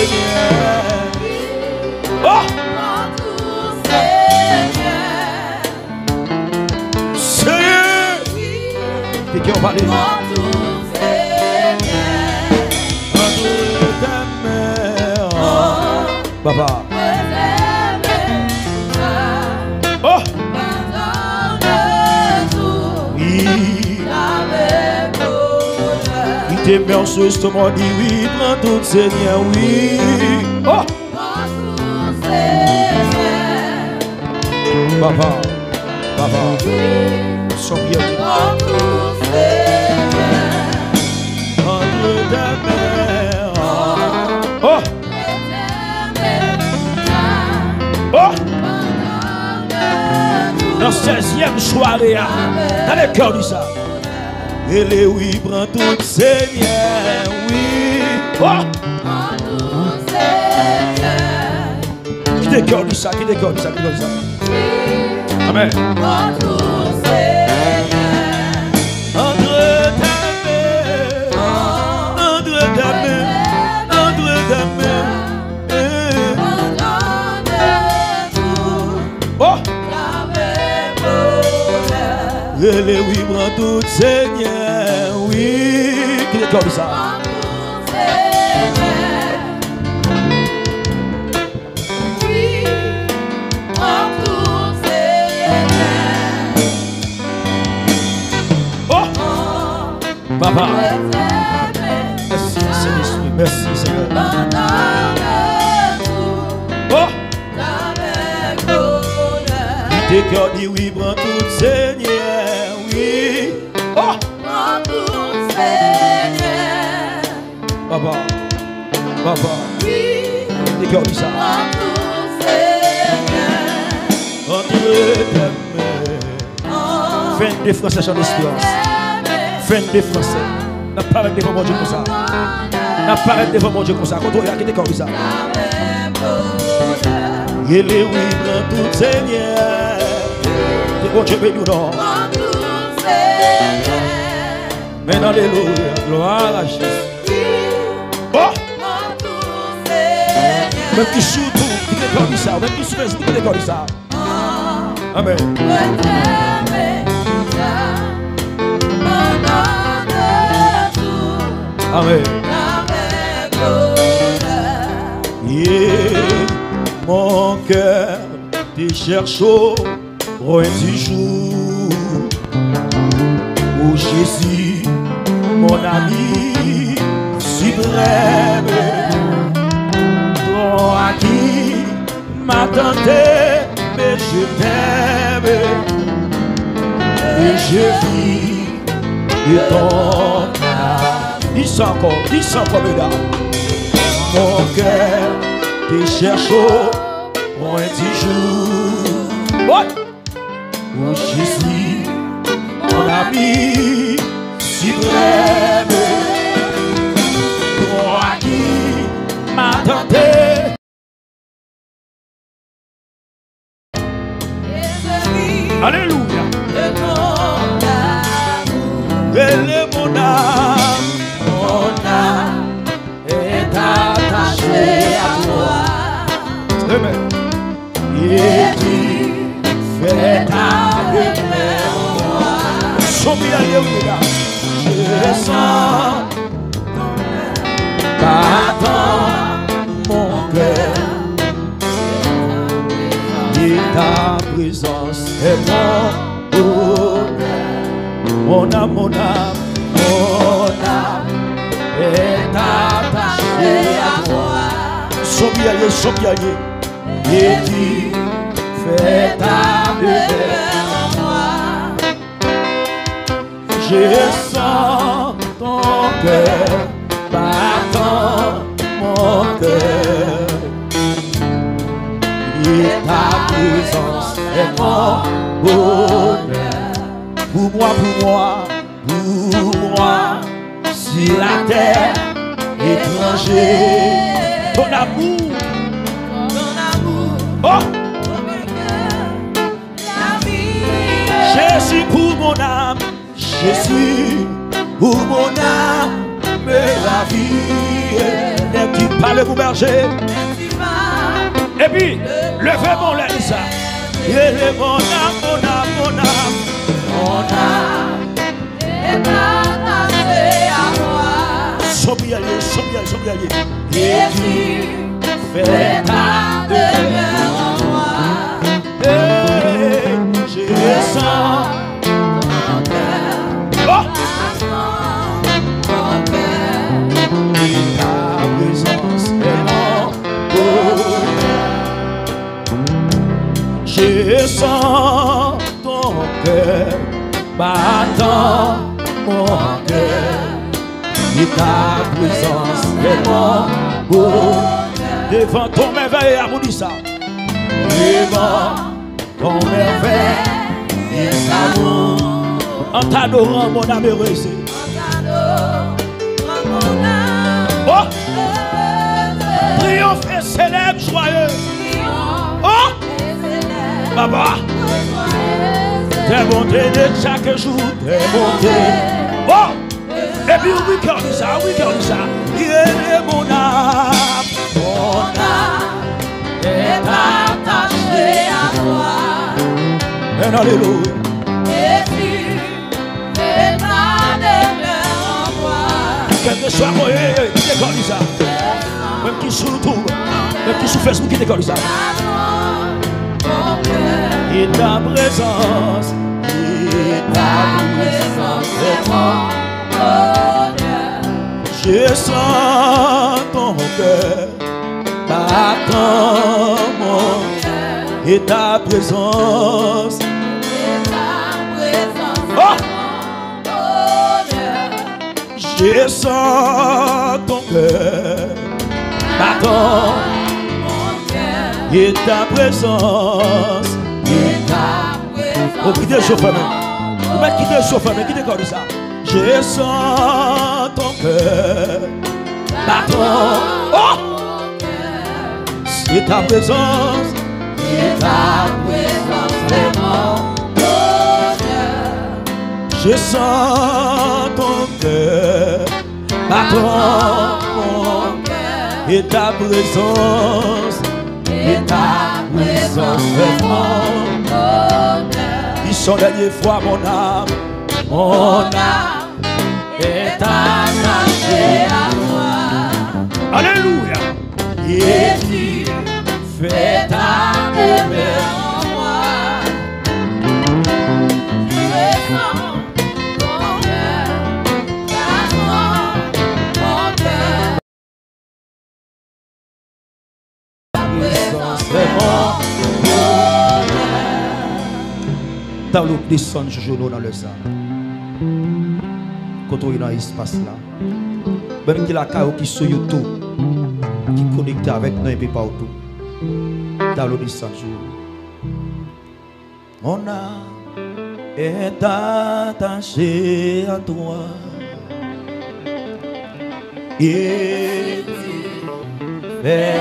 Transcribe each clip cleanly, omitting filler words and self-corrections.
Seigneur. Oh! Seigneur! Qui on parle? Papa. Oh! Oui. Il t'aime en ce moment, dit oui, prends tout Seigneur, oui. Oh! Papa, papa, son bien. Entre ta mère. Oh! Oh! Dans 16e soirée, dans le cœur du ça. Et les oui, prends tout Seigneur, oui. Oh! Qui décœur du ça, qui décœur du ça, qui décœur du ça. Amen. Entre ta main, entre ta main, entre ta main. Oh! Et les oui, prends tout Seigneur, oui. Qui décœur du ça. Papa, merci Saint-Esprit, merci Seigneur. Oh! Tes cœurs dit oui, prends tout Seigneur, oui. Oh! Prends tout Seigneur. Papa, papa, oui. Tes cœurs dit ça. Prends tout Seigneur. Entre tes mains. Fin de Français sur l'espérance. Fin de Français. N'a pas arrêté devant mon Dieu comme ça. N'a pas arrêté devant mon Dieu comme ça. Quand on regarde, comme ça. Et les oui, dans tout Seigneur. C'est bon Dieu, mais nous non. Mais dans l'alléluia, gloire à Jésus. Oh! Même qui surtout, qui est comme ça. Même qui sur Facebook, qui est comme ça. Amen. Amen. Yeah. Mon cœur te cherche au du jour où Jésus, mon ami suprême, toi qui m'attendais, mais je t'aime et je vis de ton âme. Dis ça encore, mesdames. Mon cœur te cherche au du jour. What? Où Jésus, mon ami suprême, toi qui m'attendais. Alléluia. Elle est mon âme, est attachée à toi. Amen. Et tu fais ta demeure en moi. Je sens battant mon cœur. Et ta présence est mon bonheur. Mon âme, mon âme, mon âme est attachée à toi. Sobiaye. Et tu fais ta demeure en moi. Je sens ton cœur battant mon cœur. Et ta présence est mon bonheur. Pour moi, sur la terre, étranger, ton amour, oh! Jésus pour mon âme, Jésus pour mon âme, mais la vie est qui Parlez-vous, berger. Et puis, levez mon lait, ça. Levez mon âme, mon âme, mon âme. Mon âme est attachée à moi. Sobrialé, sobrialé, sobrialé. Et tu fais ta demeure en moi. Et je sens ton cœur. Oh! Mon cœur. Et ta présence est mon bonheur. Je sens ton cœur battant mon cœur. Et ta présence est mon bonheur. Devant ton merveille, amoudi ça. Devant ton merveille et amour. En t'adorant mon âme heureuse. Oh! Triomphe et célèbre, joyeux. Oh! Papa, tes bontés de chaque jour, tes bontés. Oh! Et puis oui, cœur de ça, oui, cœur de ça. Il est mon âme est attachée à toi. Et alléluia. Et tu fais ta demeure en moi. Quel que soit moi, qui décolle ça. Même qui sous tout, même qui sous Facebook, qui décolle ça. Et ta présence, c'est mon bonheur. Je sens ton cœur battant mon cœur. Et ta présence, oh! Je sens ton cœur battant mon cœur. Et ta présence. Oh, quittez le chauffeur, vous mettez quitter le chauffeur, mais quittez comme ça. Je sens ton cœur battant. Oh! C'est ta présence. C'est ta présence, c'est mon bonheur. Je sens ton cœur battant mon cœur. Et ta présence. Et ta présence, c'est mon bonheur. Ils sont dernière fois mon âme est attachée à toi. Alléluia. Et tu fais ta demeure en moi. Je sens ton cœur battant mon cœur. Ta présence est mon bonheur. Dans l'eau descend joujou dans le sang. Quand on est dans l'espace là, même qui la caillou qui sur YouTube, qui connecte avec nous et puis partout. Dans l'eau descend joujou. Mon âme est attachée à toi. Et tu fais.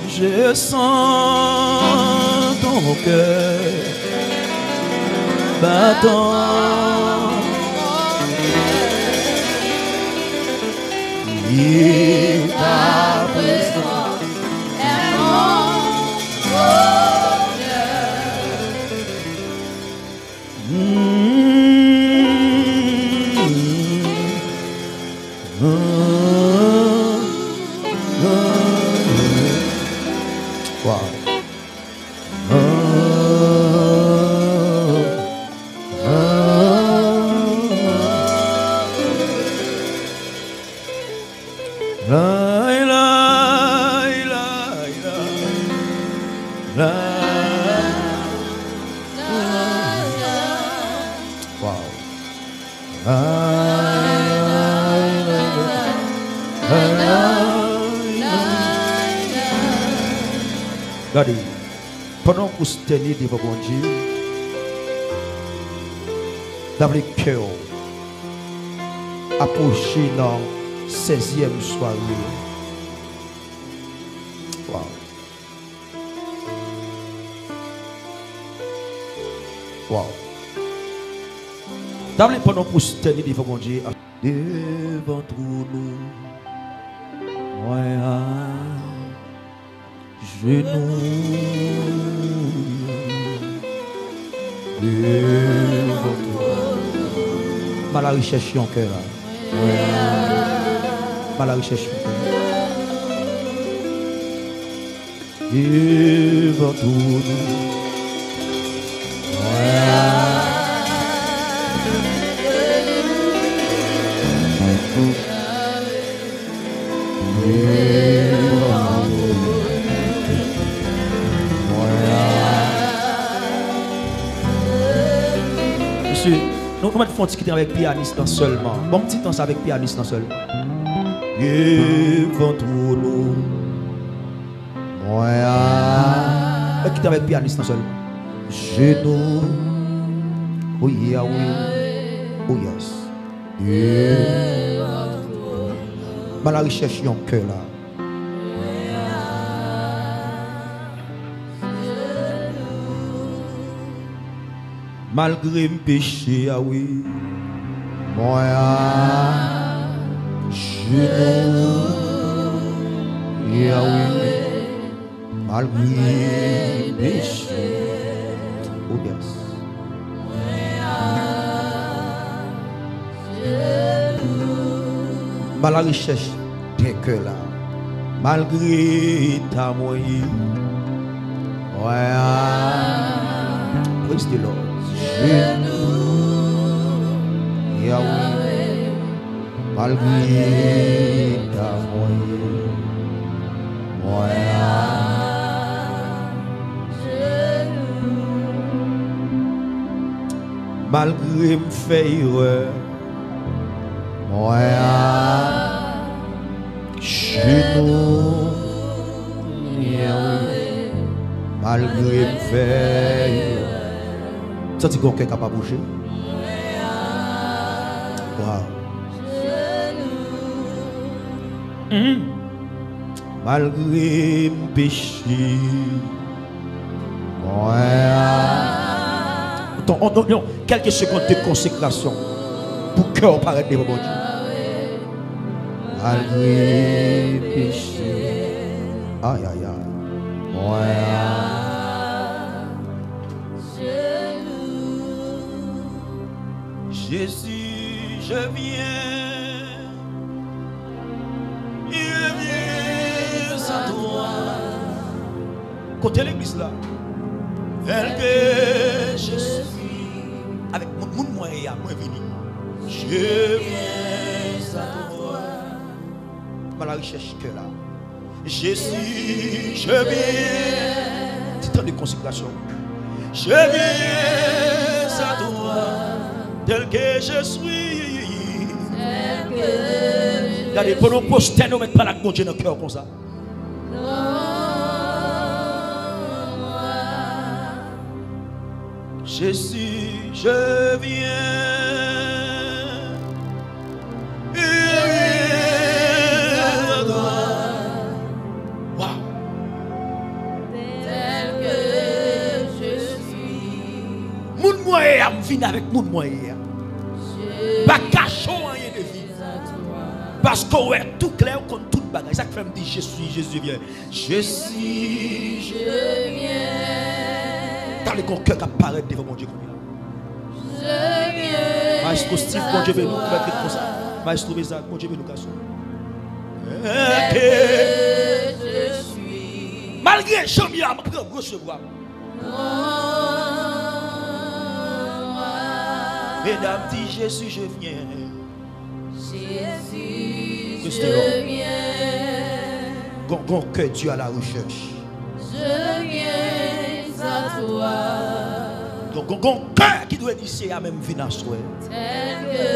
Je sens ton cœur battant. Et ta présence est mon Pendant que vous tenez devant mon Dieu, dans les cœurs, approchez dans 16e soirée. Wow. Wow. Dans les pendant que vous tenez devant mon Dieu, devant nous, moi à genoux. Mal à rechercher en cœur. Mal à rechercher en cœur. Devant tout nous comment font quitter avec pianiste seulement. Bon petit temps avec pianiste seulement. Devant tout nous. Ouais. Quitter avec pianiste seulement. Genoux. Oh yeah, oui. Oh yes. Mal la recherche en cœur là. Malgré mes péchés, ah oui, moi, genoux, ah oui, malgré mes péchés, oh yes. Mal la recherche des cœurs là, malgré ta moyenne, ouais, praise the Lord. Yahweh, malgré ta malgré me fait erreur, genou, malgré me fait erreur. Ça dit qu'on est capable de bouger. Wow. Malgré mes péchés, quelques secondes de consécration pour que on paraisse devant mon Dieu. Malgré mes péchés, aïe aïe aïe. Jésus, je viens à toi. Côté l'église là, tel que je suis, avec mon moyen, moi venu. Je viens à toi. Voilà la recherche que là. Jésus, je viens. Petit temps de consécration. Je viens à toi. Tel que je suis. Regardez, pour nous poster, nous mettons pas la mon Dieu dans le cœur comme ça. Jésus, je viens. Wow. Tel que je suis. Moun moyen, je viens avec moun moyen. Pas cachons rien de vie. Parce qu'on est tout clair contre toute bagaille. Ça fait me dire je suis, Jésus vient. Je suis, je viens. Dans le cœur qui apparaît devant mon Dieu. Je viens. Maestro Steve, mon Dieu veut nous mettre comme ça. Maestro Bézat, mon Dieu veut nous casser. Je suis. Malgré Chamia, je prends recevoir. Mesdames, dit Jésus, je viens. Jésus, je viens. Gon que Dieu à la recherche. Je viens à toi. Gon cœur qui doit dire c'est à même venir souhait. Tel que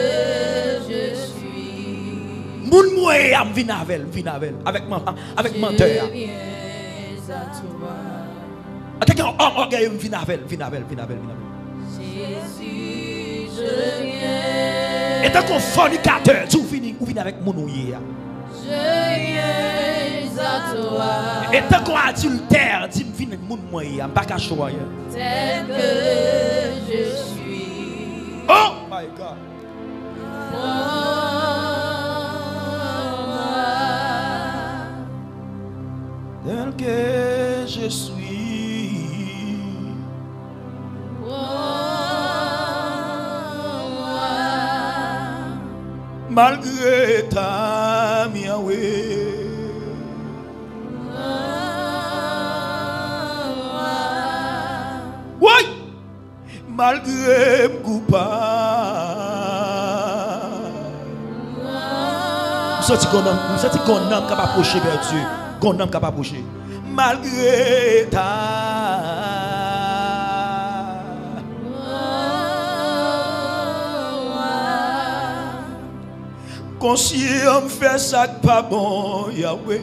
je suis. Moun moye am vinavel, avec menteur. Je viens à toi. Quelqu'un orgueil vient avec, vient avec. Jésus, je viens. Et tant qu'on fornicateur, tu viens avec mon ouïe. Je viens à toi. Et tant qu'on adultère, tu viens avec mon ouïe. Pas qu'à choisir. Tel que je suis. Oh my God. Tel que je suis. Malgré ta Yahweh. Oui. Malgré mon coupable. Vous sentez qu'on homme capable d'approcher vers Dieu. Qu'on homme capable d'approcher. Malgré ta. Conscient me fait ça pas bon, Yahweh.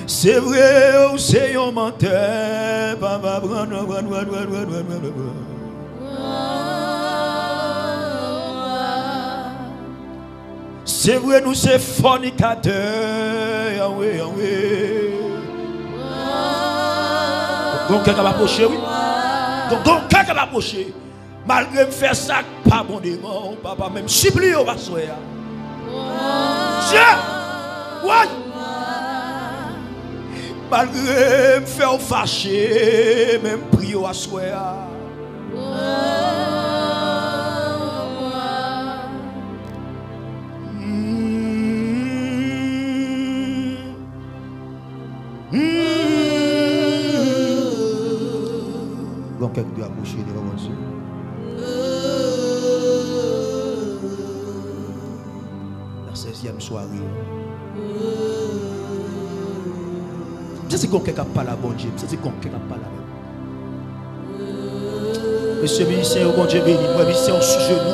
C'est vrai ou c'est un menteur, papa. C'est vrai nous c'est fornicateur, Yahweh. Donc quelqu'un va approcher, oui. Donc quelqu'un va approcher. Malgré me faire ça, pas bon démon, papa même supplie au vassoya. Ouais. Malgré me faire fâcher, même prier au vassoya. Donc quelqu'un doit approcher devant Dieu. La 16e soirée. C'est quelqu'un qui parle à bon Dieu. C'est quelqu'un qui parle à Monsieur musicien, bon Dieu béni. Moi, musicien sous genou.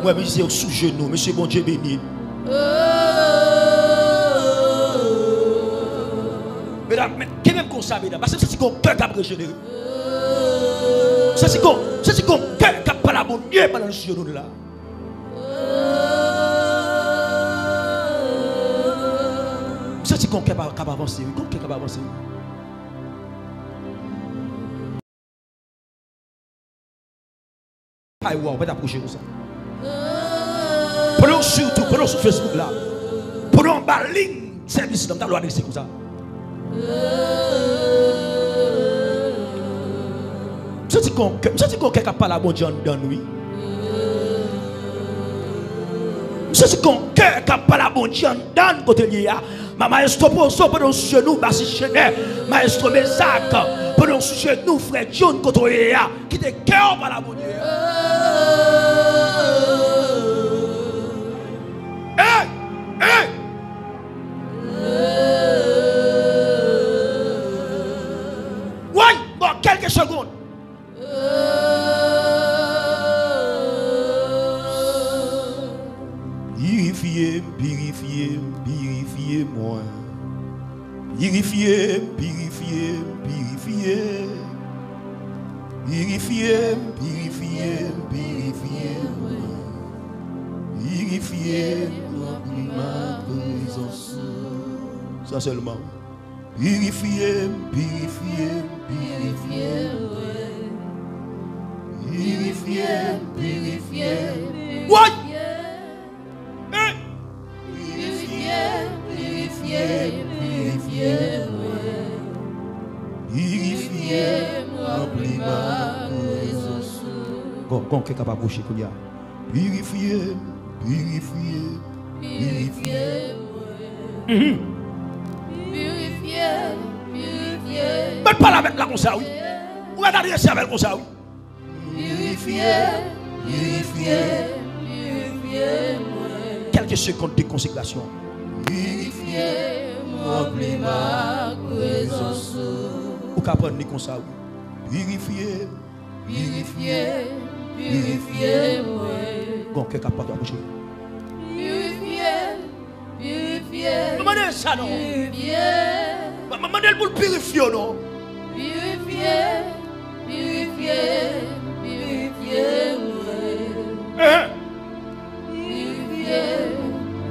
Moi, musicien sous genou. Monsieur, bon Dieu béni. Mesdames, qui même comme ça, mesdames? Parce que c'est quelqu'un qui a régénéré. C'est quelqu'un qui a parlé à bon Dieu pendant le genou là. C'est quelqu'un qui a avancé. Quelqu'un qui a avancé. On va t'approcher comme ça. Prenons surtout, prenons sur Facebook là. Prenons en ligne service dans ta loi comme ça. C'est quelqu'un qui a parlé à bon Dieu dans nous. C'est quelqu'un qui a parlé à bon Dieu dans côté lié. Ma maestro Poso, pendant sur nous, Bassi Chenet, maestro Mesac, pendant sur nous, frère John Kotoya, qui te cœur par la bonne Dieu. Oui, dans quelques secondes. Purifiez-moi. Purifiez-moi ma présence. Ça seulement. Purifiez. What? Bon, quelqu'un va boucher qu'on y a. Purifiez. Mais pas la mettre là comme ça, oui. Ou va t'adresser avec comme ça, oui. Purifiez. Quelques secondes de consécration. Purifiez-moi, ma présence. Ou qu'à prendre comme ça, oui. Purifiez-moi. Bon, quelqu'un pas t'approcher. demandé ça, non? Je demandé pour le purifier, non? Purifier,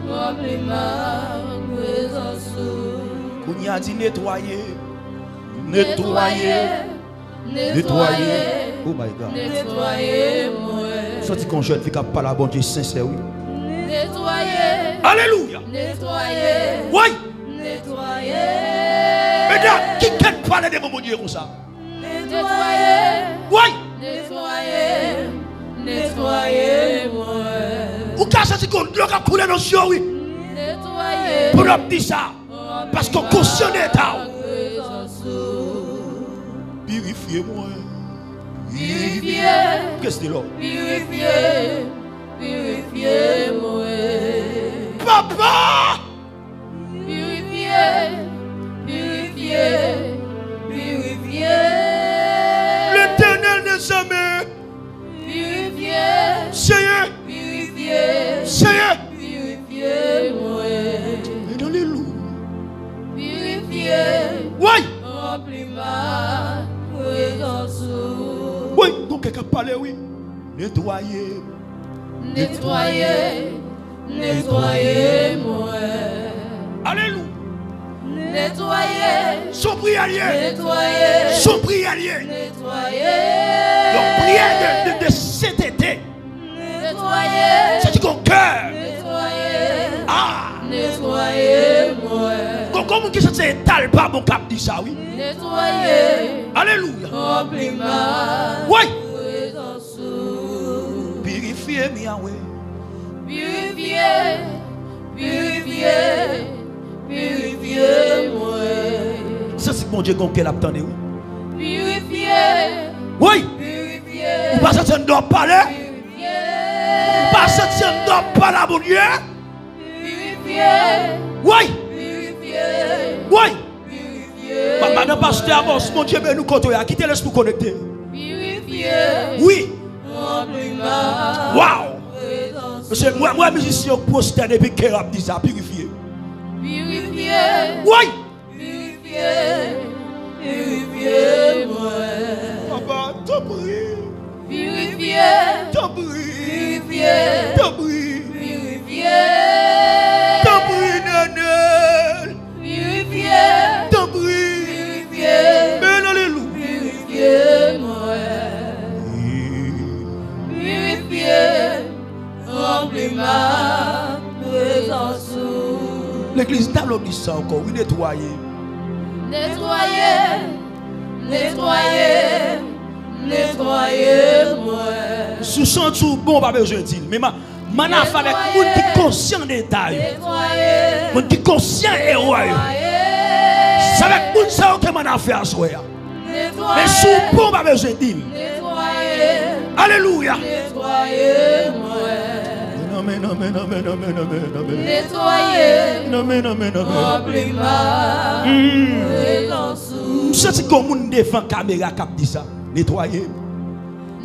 remplis ma présence. On y a dit nettoyer. Oh my God. Nettoyer-moi. Sorti qu'on jeune, fait qu'à pas la bonne Dieu sincère, oui. Nettoyer. Alléluia. Nettoyer. Oui. Nettoyer. Mesdames, qui parle de mon Dieu comme ça? Nettoyer. Oui. Nettoyer. Nettoyer-moi. Ou qu'à ça, c'est qu'on doit couler dans le ciel, oui. Nettoyer. Pour nous dire ça. Parce qu'on conscient d'état. Purifiez-moi. Purifier. Qu'est-ce que c'est là? Purifiez-moi. Papa! Purifier. L'Éternel des armées. Purifier. Seigneur. Purifiez-moi. Alléluia. Purifier. Oui. Remplis ma présence. Oui, donc quelqu'un parle, oui. Nettoyer. Nettoyer-moi. Alléluia. Nettoyer. Son prière. Nettoyer. Son prière. Nettoyer. Donc prière de cet été. Nettoyer. C'est ton cœur. Nettoyer. Ah. Nettoyer-moi. Comment qui se étale pas mon cap dit ça, oui. Nettoyer. Alléluia. Remplis ma Oui. présence. Purifier, Yahweh. Purifiez-moi. Ça c'est mon Dieu qu'on peut l'attendre, oui. Purifier. Oui. Purifier. Ou pas ça, tu ne dois parler. Purifier. Pas ça, tu ne dois pas la mon Dieu. Purifier. Oui. Purifier. Oui. Purifier. Madame Pasteur Amos, mon Dieu, nous comptons à quitter l'esprit connecté. Purifier. Oui. Remplis ma Wow. présence. Monsieur, moi, musicien, poster depuis qu'il a dit ça, purifier. Purifier. Oui. Purifiez-moi. Papa, t'en prie. Purifier. T'en prie. Purifier. T'en prie. Purifier. T'en prie, Nanel. Purifier. T'en prie. Purifier. Mais alléluia. Purifiez-moi. Purifier. Remplis ma présence. L'église table dit ça encore, oui, nettoyer. Nettoyer-moi. Sous son tout bon, pas besoin de dire. Mais maintenant, il fallait que monde qui conscient des détails. Monde qui conscient des héros. Ça va être monde ça que m'en a fait à soi. Mais sous bon, pas besoin de dire. Alléluia. Amen, amen, amen, amen, amen, amen. Nettoyer. Amen, amen, amen. Remplis ma présence. C'est comme on défend caméra qui dit ça. Nettoyer.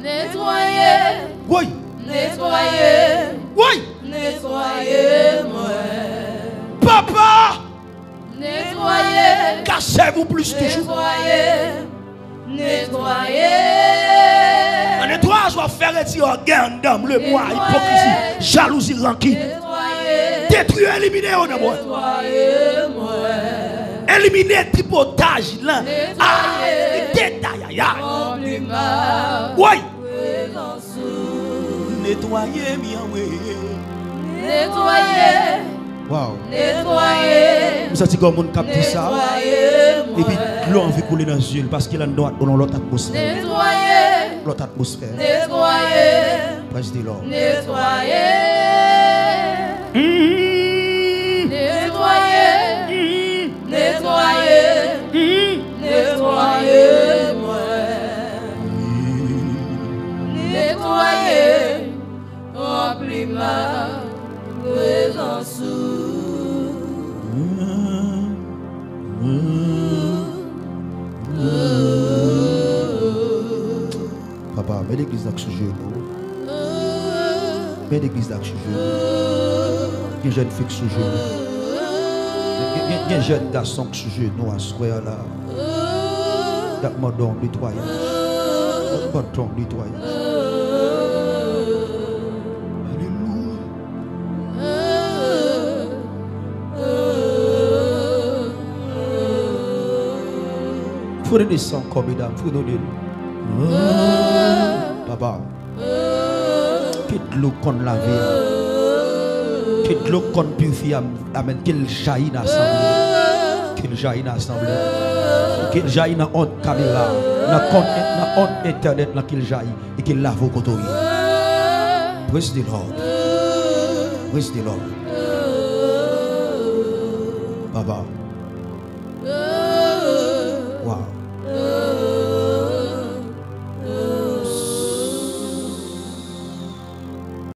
Nettoyer. Oui. Nettoyer. Oui. Nettoyer-moi. Papa. Nettoyer. Cachez-vous plus toujours. Nettoyer. Un nettoyage va faire retirer organe d'âme, le moi, hypocrisie, jalousie, rancune. Détruire, éliminer au nom. Éliminer le tripotage là. Ah, les détails. Oui. Nettoyer, Nettoyer. wow. Nettoyer. Vous savez comment on capte ça? Et puis l'eau envie couler dans les yeux parce qu'il a dans l'autre atmosphère. Nettoyer. L'autre atmosphère. Nettoyer. Presque de l'or. Nettoyer. Nettoyer. Nettoyer. Nettoyer-moi. Nettoyer. Remplis ma présence. Papa, mets l'église dans ce genou. Mets l'église dans ce genou. Il y a une jeune fille sous genou. Il y Il y a un jeune garçon qui est sur genoux à ce là. Il a demandé un nettoyage. Il a demandé un nettoyage. Il faut descendre comme mesdames. Il faut nous dire. Papa. Quitte l'eau qu'on lave. Quitte l'eau qu'on purifie. Amen. Qu'il jaillit dans l'assemblée. Qu'il jaillit dans l'assemblée. Qu'il jaillit dans la caméra. Dans la internet. Qu'il jaillit. Et qu'il lave au côté. Praise the Lord. Praise the Lord. Papa. Wow.